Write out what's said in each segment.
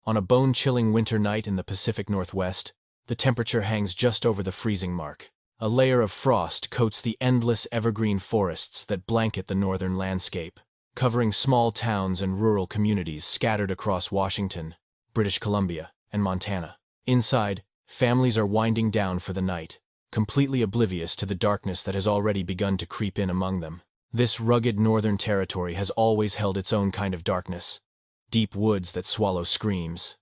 On a bone-chilling winter night in the Pacific Northwest, the temperature hangs just over the freezing mark. A layer of frost coats the endless evergreen forests that blanket the northern landscape, covering small towns and rural communities scattered across Washington, British Columbia, and Montana. Inside, families are winding down for the night, completely oblivious to the darkness that has already begun to creep in among them. This rugged northern territory has always held its own kind of darkness. Deep woods that swallow screams,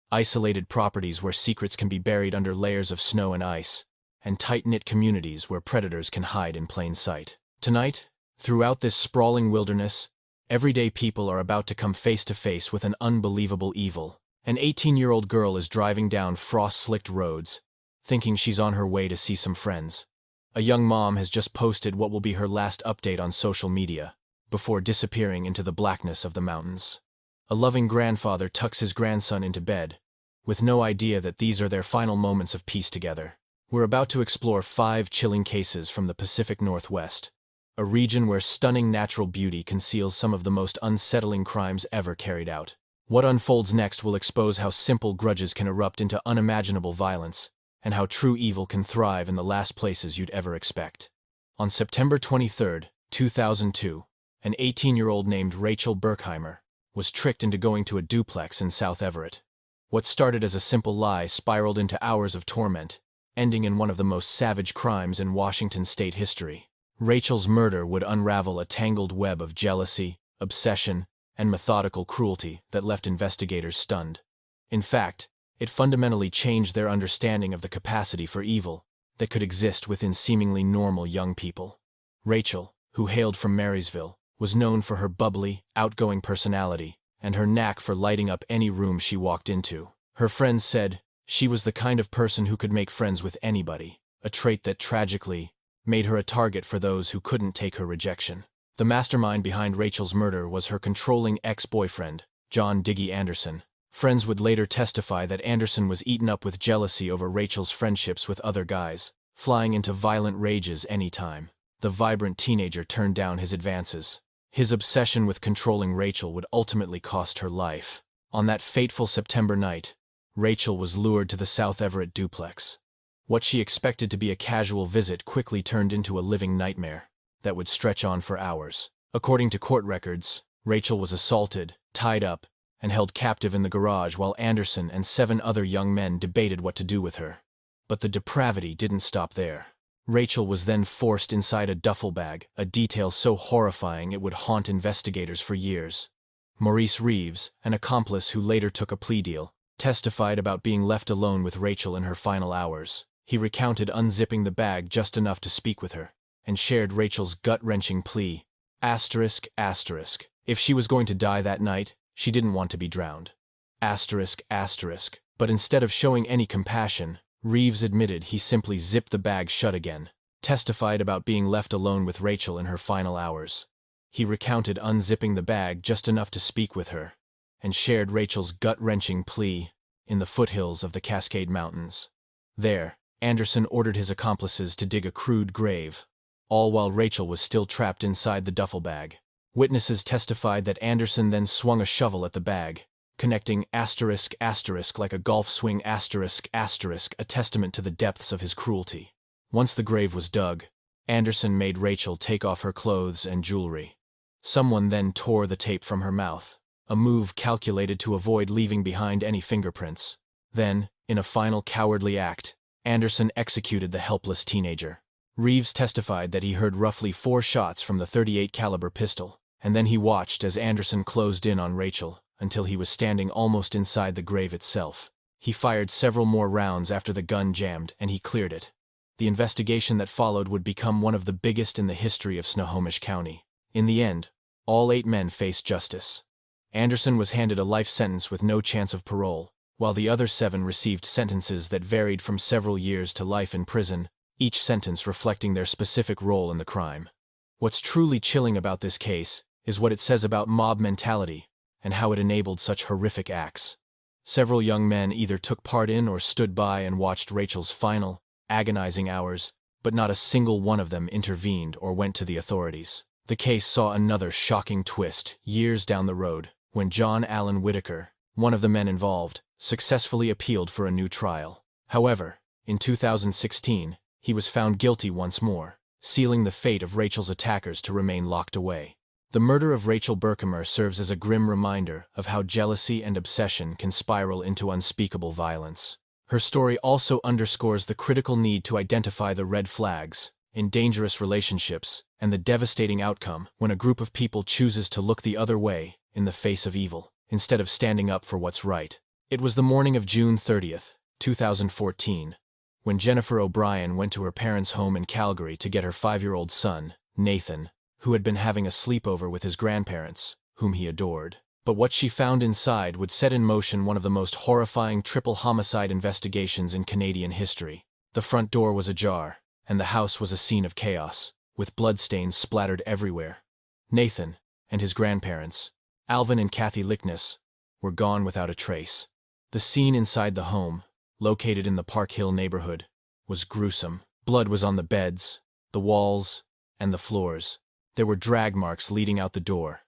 isolated properties where secrets can be buried under layers of snow and ice, and tight-knit communities where predators can hide in plain sight. Tonight, throughout this sprawling wilderness, everyday people are about to come face to face with an unbelievable evil. An 18-year-old girl is driving down frost-slicked roads, thinking she's on her way to see some friends. A young mom has just posted what will be her last update on social media, before disappearing into the blackness of the mountains. A loving grandfather tucks his grandson into bed, with no idea that these are their final moments of peace together. We're about to explore 5 chilling cases from the Pacific Northwest, a region where stunning natural beauty conceals some of the most unsettling crimes ever carried out. What unfolds next will expose how simple grudges can erupt into unimaginable violence, and how true evil can thrive in the last places you'd ever expect. On September 23, 2002, an 18-year-old named Rachel Berkheimer was tricked into going to a duplex in South Everett. What started as a simple lie spiraled into hours of torment, ending in one of the most savage crimes in Washington state history. Rachel's murder would unravel a tangled web of jealousy, obsession, and methodical cruelty that left investigators stunned. In fact, it fundamentally changed their understanding of the capacity for evil that could exist within seemingly normal young people. Rachel, who hailed from Marysville, was known for her bubbly, outgoing personality and her knack for lighting up any room she walked into. Her friends said she was the kind of person who could make friends with anybody, a trait that tragically made her a target for those who couldn't take her rejection. The mastermind behind Rachel's murder was her controlling ex-boyfriend, John Diggy Anderson. Friends would later testify that Anderson was eaten up with jealousy over Rachel's friendships with other guys, flying into violent rages any time the vibrant teenager turned down his advances. His obsession with controlling Rachel would ultimately cost her life. On that fateful September night, Rachel was lured to the South Everett duplex. What she expected to be a casual visit quickly turned into a living nightmare that would stretch on for hours. According to court records, Rachel was assaulted, tied up, and held captive in the garage while Anderson and 7 other young men debated what to do with her. But the depravity didn't stop there. Rachel was then forced inside a duffel bag, a detail so horrifying it would haunt investigators for years. Maurice Reeves, an accomplice who later took a plea deal, testified about being left alone with Rachel in her final hours. He recounted unzipping the bag just enough to speak with her, and shared Rachel's gut-wrenching plea, asterisk, asterisk. If she was going to die that night, she didn't want to be drowned. Asterisk, asterisk. But instead of showing any compassion, Reeves admitted he simply zipped the bag shut again, testified about being left alone with Rachel in her final hours. He recounted unzipping the bag just enough to speak with her, and shared Rachel's gut-wrenching plea in the foothills of the Cascade Mountains. There, Anderson ordered his accomplices to dig a crude grave, all while Rachel was still trapped inside the duffel bag. Witnesses testified that Anderson then swung a shovel at the bag, connecting asterisk asterisk like a golf swing asterisk asterisk, a testament to the depths of his cruelty. Once the grave was dug, Anderson made Rachel take off her clothes and jewelry. Someone then tore the tape from her mouth, a move calculated to avoid leaving behind any fingerprints. Then, in a final cowardly act, Anderson executed the helpless teenager. Reeves testified that he heard roughly 4 shots from the .38 caliber pistol, and then he watched as Anderson closed in on Rachel until he was standing almost inside the grave itself. He fired several more rounds after the gun jammed, and he cleared it. The investigation that followed would become one of the biggest in the history of Snohomish County. In the end, all 8 men faced justice. Anderson was handed a life sentence with no chance of parole, while the other 7 received sentences that varied from several years to life in prison, each sentence reflecting their specific role in the crime. What's truly chilling about this case is what it says about mob mentality and how it enabled such horrific acts. Several young men either took part in or stood by and watched Rachel's final, agonizing hours, but not a single one of them intervened or went to the authorities. The case saw another shocking twist years down the road when John Allen Whitaker, one of the men involved, successfully appealed for a new trial. However, in 2016, he was found guilty once more, sealing the fate of Rachel's attackers to remain locked away. The murder of Rachel Berkemer serves as a grim reminder of how jealousy and obsession can spiral into unspeakable violence. Her story also underscores the critical need to identify the red flags in dangerous relationships and the devastating outcome when a group of people chooses to look the other way in the face of evil, instead of standing up for what's right. It was the morning of June 30th, 2014, when Jennifer O'Brien went to her parents' home in Calgary to get her 5-year-old son, Nathan, who had been having a sleepover with his grandparents, whom he adored. But what she found inside would set in motion one of the most horrifying triple homicide investigations in Canadian history. The front door was ajar, and the house was a scene of chaos, with bloodstains splattered everywhere. Nathan and his grandparents, Alvin and Kathy Lickness, were gone without a trace. The scene inside the home, located in the Park Hill neighborhood, was gruesome. Blood was on the beds, the walls, and the floors. There were drag marks leading out the door,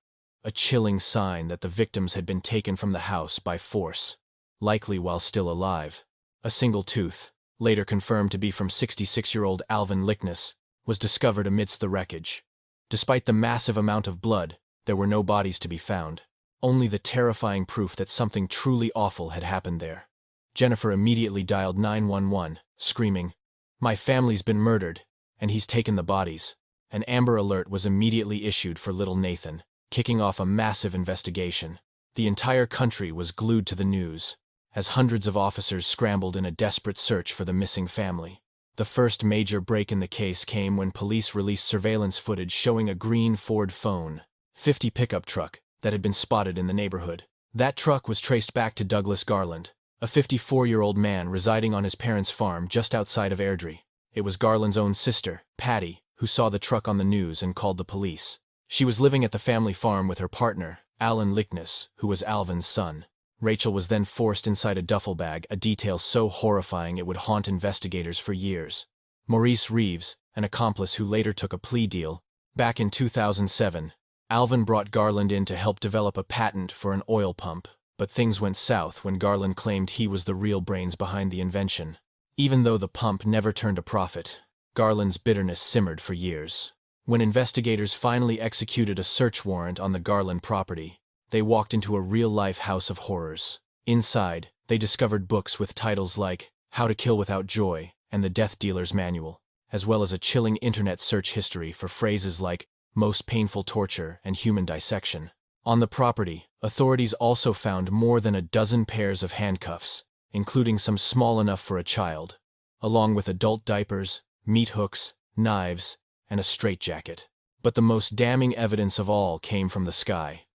a chilling sign that the victims had been taken from the house by force, likely while still alive. A single tooth, later confirmed to be from 66-year-old Alvin Lickness, was discovered amidst the wreckage. Despite the massive amount of blood, there were no bodies to be found, only the terrifying proof that something truly awful had happened there. Jennifer immediately dialed 911, screaming, "My family's been murdered, and he's taken the bodies." An Amber Alert was immediately issued for little Nathan, kicking off a massive investigation. The entire country was glued to the news, as hundreds of officers scrambled in a desperate search for the missing family. The first major break in the case came when police released surveillance footage showing a green Ford F-50 pickup truck that had been spotted in the neighborhood. That truck was traced back to Douglas Garland, a 54-year-old man residing on his parents' farm just outside of Airdrie. It was Garland's own sister, Patty, who saw the truck on the news and called the police. She was living at the family farm with her partner, Alan Lickness, who was Alvin's son. Rachel was then forced inside a duffel bag, a detail so horrifying it would haunt investigators for years. Maurice Reeves, an accomplice who later took a plea deal, back in 2007, Alvin brought Garland in to help develop a patent for an oil pump, but things went south when Garland claimed he was the real brains behind the invention. Even though the pump never turned a profit, Garland's bitterness simmered for years. When investigators finally executed a search warrant on the Garland property, they walked into a real-life house of horrors. Inside, they discovered books with titles like How to Kill Without Joy and The Death Dealer's Manual, as well as a chilling internet search history for phrases like most painful torture and human dissection. On the property, authorities also found more than a dozen pairs of handcuffs, including some small enough for a child, along with adult diapers, meat hooks, knives, and a straitjacket. But the most damning evidence of all came from the sky.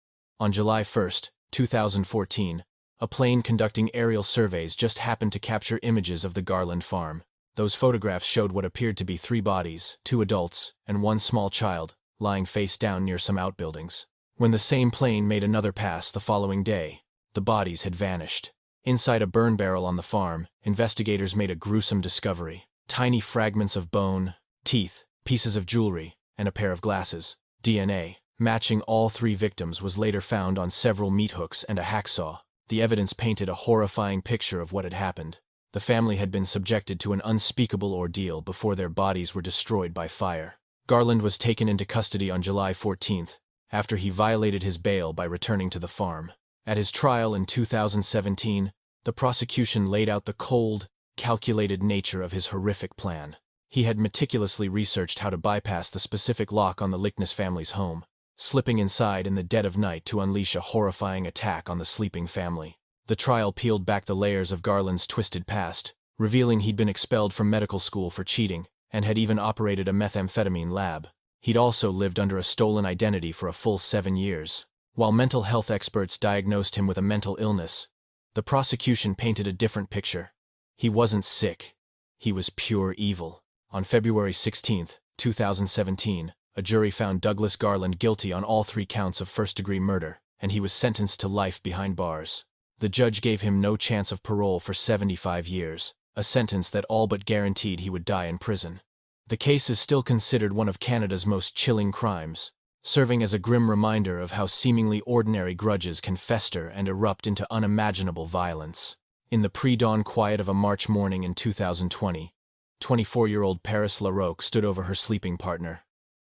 On July 1, 2014, a plane conducting aerial surveys just happened to capture images of the Garland farm. Those photographs showed what appeared to be 3 bodies, 2 adults, and 1 small child, lying face down near some outbuildings. When the same plane made another pass the following day, the bodies had vanished. Inside a burn barrel on the farm, investigators made a gruesome discovery. Tiny fragments of bone, teeth, pieces of jewelry, and a pair of glasses. DNA, matching all 3 victims, was later found on several meat hooks and a hacksaw. The evidence painted a horrifying picture of what had happened. The family had been subjected to an unspeakable ordeal before their bodies were destroyed by fire. Garland was taken into custody on July 14th, after he violated his bail by returning to the farm. At his trial in 2017, the prosecution laid out the cold, calculated nature of his horrific plan. He had meticulously researched how to bypass the specific lock on the Lickness family's home, slipping inside in the dead of night to unleash a horrifying attack on the sleeping family. The trial peeled back the layers of Garland's twisted past, revealing he'd been expelled from medical school for cheating, and had even operated a methamphetamine lab. He'd also lived under a stolen identity for a full 7 years. While mental health experts diagnosed him with a mental illness, the prosecution painted a different picture. He wasn't sick. He was pure evil. On February 16, 2017, a jury found Douglas Garland guilty on all 3 counts of first-degree murder, and he was sentenced to life behind bars. The judge gave him no chance of parole for 75 years, a sentence that all but guaranteed he would die in prison. The case is still considered one of Canada's most chilling crimes, serving as a grim reminder of how seemingly ordinary grudges can fester and erupt into unimaginable violence. In the pre-dawn quiet of a March morning in 2020, 24-year-old Paris Larocque stood over her sleeping partner,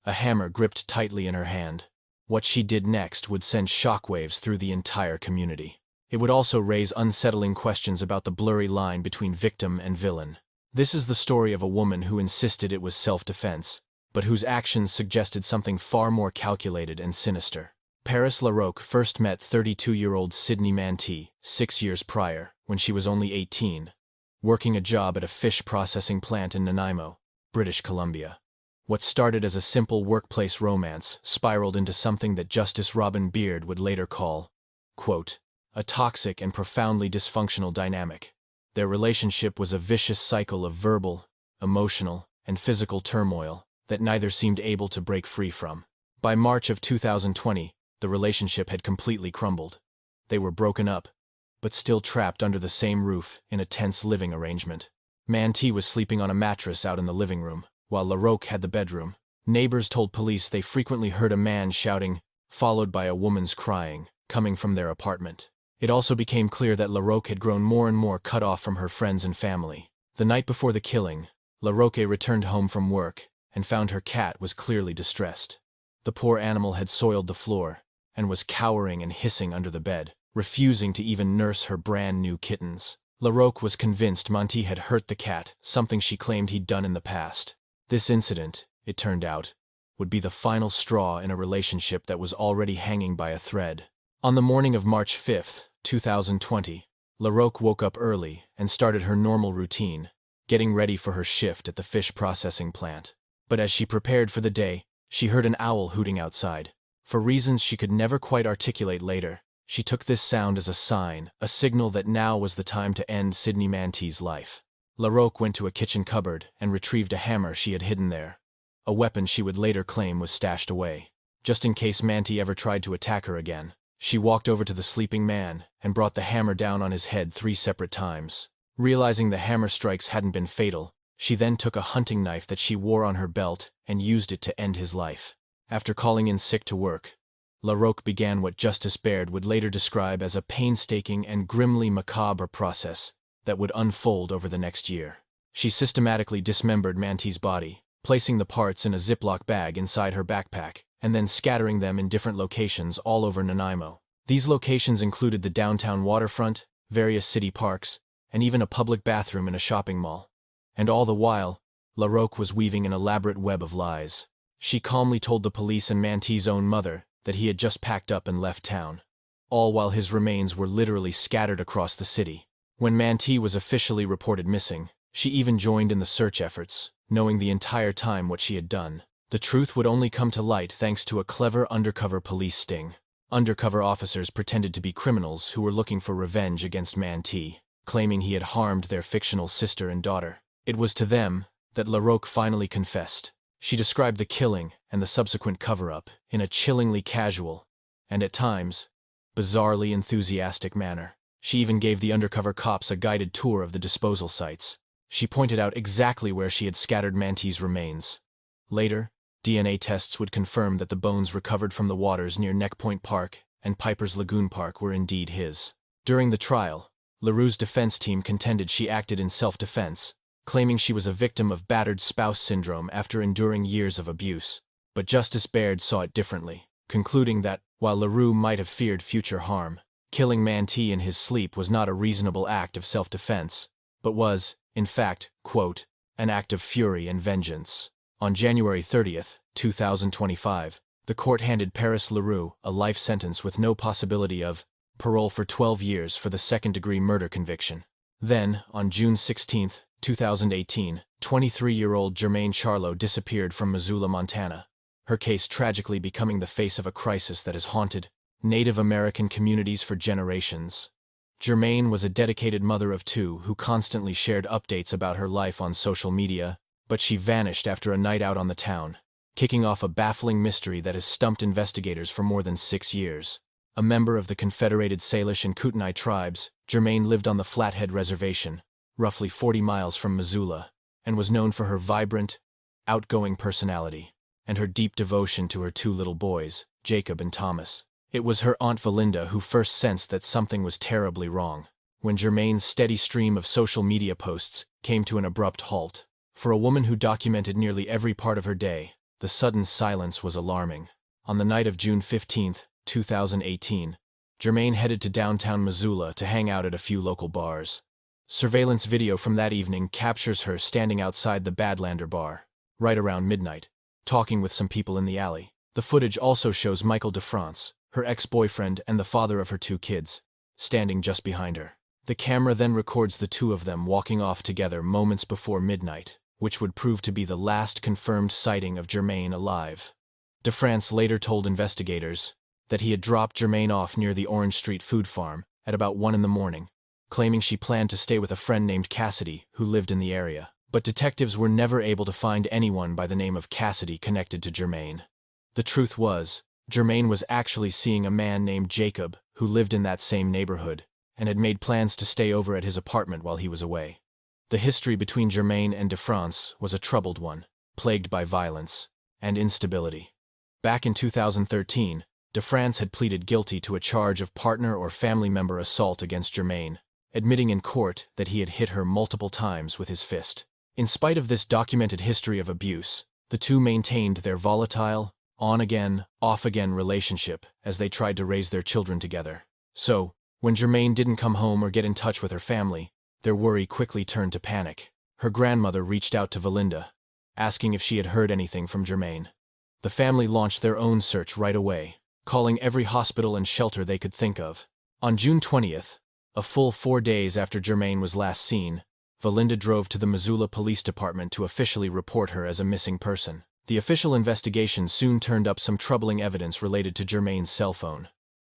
a hammer gripped tightly in her hand. What she did next would send shockwaves through the entire community. It would also raise unsettling questions about the blurry line between victim and villain. This is the story of a woman who insisted it was self-defense, but whose actions suggested something far more calculated and sinister. Paris Larocque first met 32-year-old Sydney Mantee 6 years prior, when she was only 18, working a job at a fish processing plant in Nanaimo, British Columbia. What started as a simple workplace romance spiraled into something that Justice Robin Beard would later call, quote, a toxic and profoundly dysfunctional dynamic. Their relationship was a vicious cycle of verbal, emotional, and physical turmoil that neither seemed able to break free from. By March of 2020, the relationship had completely crumbled. They were broken up, but still trapped under the same roof in a tense living arrangement. Mantee was sleeping on a mattress out in the living room, while Larocque had the bedroom. Neighbors told police they frequently heard a man shouting, followed by a woman's crying, coming from their apartment. It also became clear that Larocque had grown more and more cut off from her friends and family. The night before the killing, Larocque returned home from work and found her cat was clearly distressed. The poor animal had soiled the floor and was cowering and hissing under the bed, refusing to even nurse her brand new kittens. Larocque was convinced Mantee had hurt the cat, something she claimed he'd done in the past. This incident, it turned out, would be the final straw in a relationship that was already hanging by a thread. On the morning of March 5, 2020, Larocque woke up early and started her normal routine, getting ready for her shift at the fish processing plant. But as she prepared for the day, she heard an owl hooting outside. For reasons she could never quite articulate later, she took this sound as a sign, a signal that now was the time to end Sydney Mantee's life. Larocque went to a kitchen cupboard and retrieved a hammer she had hidden there, a weapon she would later claim was stashed away. Just in case Mantee ever tried to attack her again, she walked over to the sleeping man and brought the hammer down on his head 3 separate times. Realizing the hammer strikes hadn't been fatal, she then took a hunting knife that she wore on her belt and used it to end his life. After calling in sick to work, Larocque began what Justice Baird would later describe as a painstaking and grimly macabre process that would unfold over the next year. She systematically dismembered Mantee's body, placing the parts in a Ziploc bag inside her backpack, and then scattering them in different locations all over Nanaimo. These locations included the downtown waterfront, various city parks, and even a public bathroom in a shopping mall. And all the while, Larocque was weaving an elaborate web of lies. She calmly told the police and Mantee's own mother that he had just packed up and left town, all while his remains were literally scattered across the city. When Mantee was officially reported missing, she even joined in the search efforts, knowing the entire time what she had done. The truth would only come to light thanks to a clever undercover police sting. Undercover officers pretended to be criminals who were looking for revenge against Mantee, claiming he had harmed their fictional sister and daughter. It was to them that Larocque finally confessed. She described the killing and the subsequent cover-up in a chillingly casual, and at times, bizarrely enthusiastic manner. She even gave the undercover cops a guided tour of the disposal sites. She pointed out exactly where she had scattered Mantee's remains. Later, DNA tests would confirm that the bones recovered from the waters near Neck Point Park and Piper's Lagoon Park were indeed his. During the trial, LaRue's defense team contended she acted in self-defense, claiming she was a victim of battered spouse syndrome after enduring years of abuse. But Justice Baird saw it differently, concluding that, while LaRue might have feared future harm, killing Mantee in his sleep was not a reasonable act of self-defense, but was, in fact, quote, an act of fury and vengeance. On January 30, 2025, the court handed Paris LaRue a life sentence with no possibility of parole for 12 years for the second-degree murder conviction. Then, on June 16, 2018, 23-year-old Jermaine Charlo disappeared from Missoula, Montana, her case tragically becoming the face of a crisis that has haunted Native American communities for generations. Jermaine was a dedicated mother of 2 who constantly shared updates about her life on social media, but she vanished after a night out on the town, kicking off a baffling mystery that has stumped investigators for more than 6 years. A member of the Confederated Salish and Kootenai tribes, Jermaine lived on the Flathead Reservation, roughly 40 miles from Missoula, and was known for her vibrant, outgoing personality. and her deep devotion to her two little boys, Jacob and Thomas. It was her Aunt Valinda who first sensed that something was terribly wrong, when Germain's steady stream of social media posts came to an abrupt halt. For a woman who documented nearly every part of her day, the sudden silence was alarming. On the night of June 15, 2018, Germain headed to downtown Missoula to hang out at a few local bars. Surveillance video from that evening captures her standing outside the Badlander bar, right around midnight, talking with some people in the alley. The footage also shows Michael DeFrance, her ex-boyfriend and the father of her two kids, standing just behind her. The camera then records the two of them walking off together moments before midnight, which would prove to be the last confirmed sighting of Germain alive. DeFrance later told investigators that he had dropped Germain off near the Orange Street food farm at about 1 in the morning, claiming she planned to stay with a friend named Cassidy who lived in the area. But detectives were never able to find anyone by the name of Cassidy connected to Germain. The truth was, Germain was actually seeing a man named Jacob who lived in that same neighborhood and had made plans to stay over at his apartment while he was away. The history between Germain and DeFrance was a troubled one, plagued by violence and instability. Back in 2013, DeFrance had pleaded guilty to a charge of partner or family member assault against Germain, admitting in court that he had hit her multiple times with his fist. In spite of this documented history of abuse, the two maintained their volatile, on-again, off-again relationship as they tried to raise their children together. So, when Germain didn't come home or get in touch with her family, their worry quickly turned to panic. Her grandmother reached out to Valinda, asking if she had heard anything from Germain. The family launched their own search right away, calling every hospital and shelter they could think of. On June 20th, a full 4 days after Germain was last seen, Valinda drove to the Missoula Police Department to officially report her as a missing person. The official investigation soon turned up some troubling evidence related to Germain's cell phone.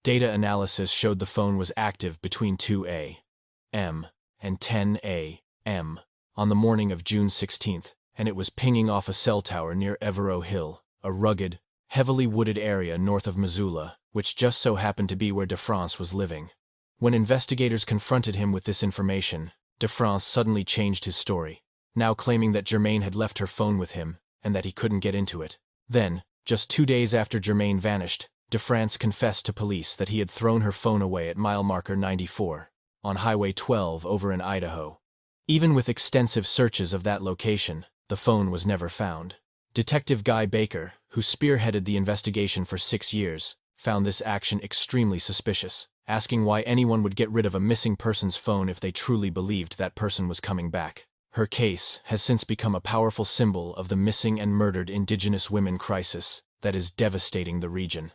Data analysis showed the phone was active between 2 a.m. and 10 a.m. on the morning of June 16th, and it was pinging off a cell tower near Evero Hill, a rugged, heavily wooded area north of Missoula, which just so happened to be where DeFrance was living. When investigators confronted him with this information, DeFrance suddenly changed his story, now claiming that Germain had left her phone with him and that he couldn't get into it. Then, just 2 days after Germain vanished, DeFrance confessed to police that he had thrown her phone away at mile marker 94, on Highway 12 over in Idaho. Even with extensive searches of that location, the phone was never found. Detective Guy Baker, who spearheaded the investigation for 6 years, found this action extremely suspicious, asking why anyone would get rid of a missing person's phone if they truly believed that person was coming back. Her case has since become a powerful symbol of the missing and murdered Indigenous women crisis that is devastating the region.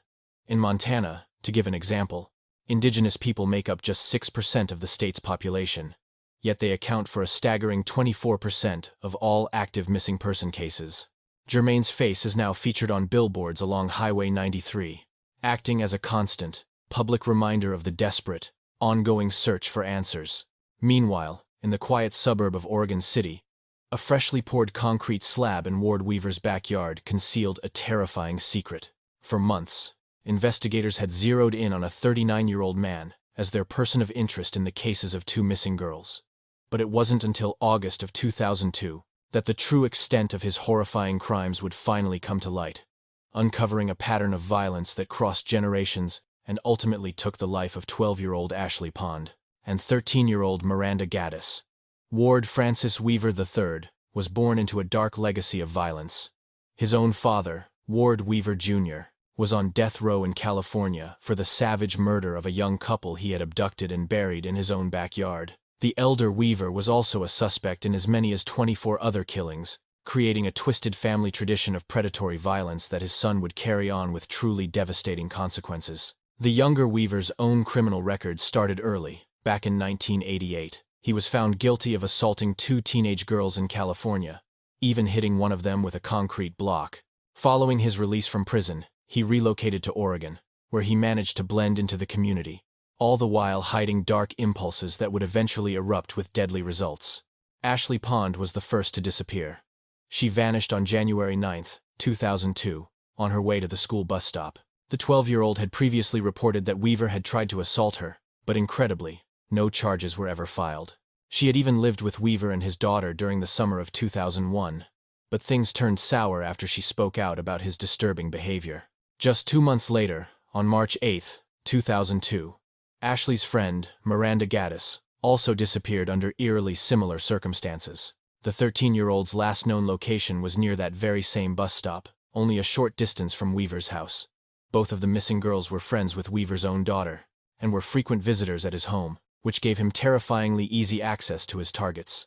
In Montana, to give an example, Indigenous people make up just 6% of the state's population, yet they account for a staggering 24% of all active missing person cases. Germain's face is now featured on billboards along Highway 93, acting as a constant, public reminder of the desperate, ongoing search for answers. Meanwhile, in the quiet suburb of Oregon City, a freshly poured concrete slab in Ward Weaver's backyard concealed a terrifying secret. For months, investigators had zeroed in on a 39-year-old man as their person of interest in the cases of 2 missing girls. But it wasn't until August of 2002 that the true extent of his horrifying crimes would finally come to light, uncovering a pattern of violence that crossed generations and ultimately took the life of 12-year-old Ashley Pond and 13-year-old Miranda Gaddis. Ward Francis Weaver III was born into a dark legacy of violence. His own father, Ward Weaver Jr., was on death row in California for the savage murder of a young couple he had abducted and buried in his own backyard. The elder Weaver was also a suspect in as many as 24 other killings, creating a twisted family tradition of predatory violence that his son would carry on with truly devastating consequences. The younger Weaver's own criminal record started early, back in 1988. He was found guilty of assaulting 2 teenage girls in California, even hitting one of them with a concrete block. Following his release from prison, he relocated to Oregon, where he managed to blend into the community, all the while hiding dark impulses that would eventually erupt with deadly results. Ashley Pond was the first to disappear. She vanished on January 9, 2002, on her way to the school bus stop. The 12-year-old had previously reported that Weaver had tried to assault her, but incredibly, no charges were ever filed. She had even lived with Weaver and his daughter during the summer of 2001. but things turned sour after she spoke out about his disturbing behavior. Just 2 months later, on March 8, 2002, Ashley's friend, Miranda Gaddis, also disappeared under eerily similar circumstances. The 13-year-old's last known location was near that very same bus stop, only a short distance from Weaver's house. Both of the missing girls were friends with Weaver's own daughter, and were frequent visitors at his home, which gave him terrifyingly easy access to his targets.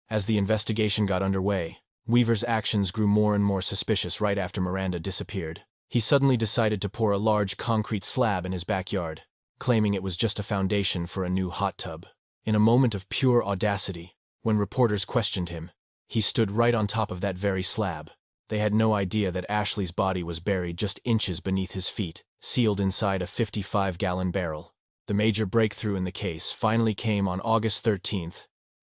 As the investigation got underway, Weaver's actions grew more and more suspicious right after Miranda disappeared. He suddenly decided to pour a large concrete slab in his backyard, claiming it was just a foundation for a new hot tub. In a moment of pure audacity, when reporters questioned him, he stood right on top of that very slab. They had no idea that Ashley's body was buried just inches beneath his feet, sealed inside a 55-gallon barrel. The major breakthrough in the case finally came on August 13,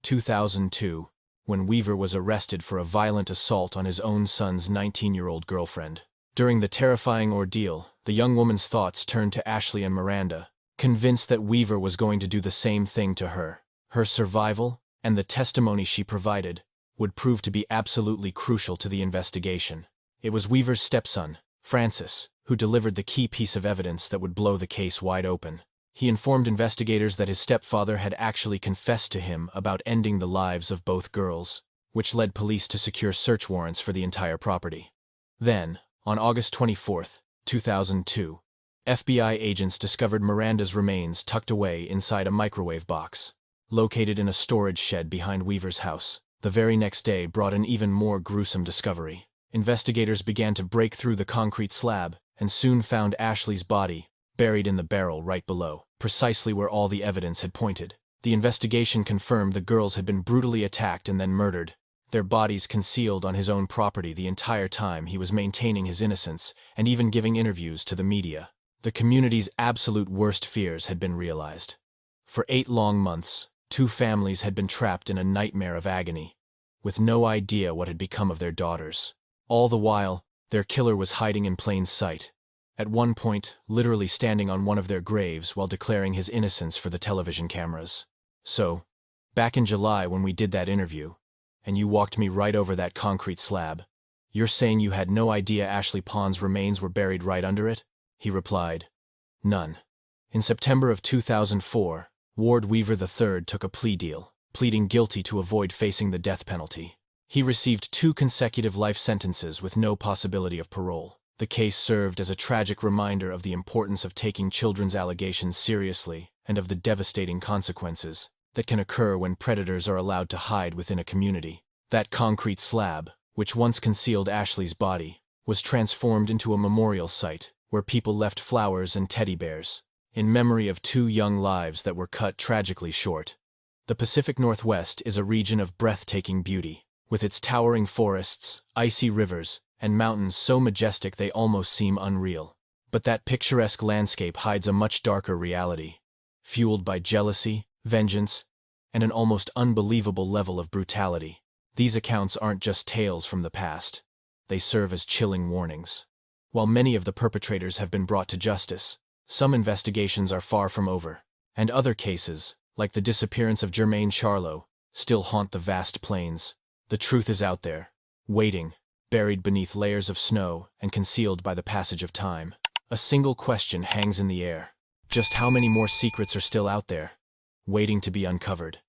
2002, when Weaver was arrested for a violent assault on his own son's 19-year-old girlfriend. During the terrifying ordeal, the young woman's thoughts turned to Ashley and Miranda, convinced that Weaver was going to do the same thing to her. Her survival, and the testimony she provided, would prove to be absolutely crucial to the investigation. It was Weaver's stepson, Francis, who delivered the key piece of evidence that would blow the case wide open. He informed investigators that his stepfather had actually confessed to him about ending the lives of both girls, which led police to secure search warrants for the entire property. Then, on August 24, 2002, FBI agents discovered Miranda's remains tucked away inside a microwave box, located in a storage shed behind Weaver's house. The very next day brought an even more gruesome discovery. Investigators began to break through the concrete slab and soon found Ashley's body, buried in the barrel right below, precisely where all the evidence had pointed. The investigation confirmed the girls had been brutally attacked and then murdered, their bodies concealed on his own property the entire time he was maintaining his innocence and even giving interviews to the media. The community's absolute worst fears had been realized. For 8 long months, 2 families had been trapped in a nightmare of agony, with no idea what had become of their daughters. All the while, their killer was hiding in plain sight, at one point literally standing on one of their graves while declaring his innocence for the television cameras. So, back in July when we did that interview, and you walked me right over that concrete slab, you're saying you had no idea Ashley Pond's remains were buried right under it? He replied, none. In September of 2004, Ward Weaver III took a plea deal, pleading guilty to avoid facing the death penalty. He received 2 consecutive life sentences with no possibility of parole. The case served as a tragic reminder of the importance of taking children's allegations seriously and of the devastating consequences that can occur when predators are allowed to hide within a community. That concrete slab, which once concealed Ashley's body, was transformed into a memorial site where people left flowers and teddy bears, in memory of 2 young lives that were cut tragically short. The Pacific Northwest is a region of breathtaking beauty, with its towering forests, icy rivers, and mountains so majestic they almost seem unreal. But that picturesque landscape hides a much darker reality, fueled by jealousy, vengeance, and an almost unbelievable level of brutality. These accounts aren't just tales from the past. They serve as chilling warnings. While many of the perpetrators have been brought to justice, some investigations are far from over, and other cases, like the disappearance of Jermaine Charlo, still haunt the vast plains. The truth is out there, waiting, buried beneath layers of snow and concealed by the passage of time. A single question hangs in the air. Just how many more secrets are still out there, waiting to be uncovered?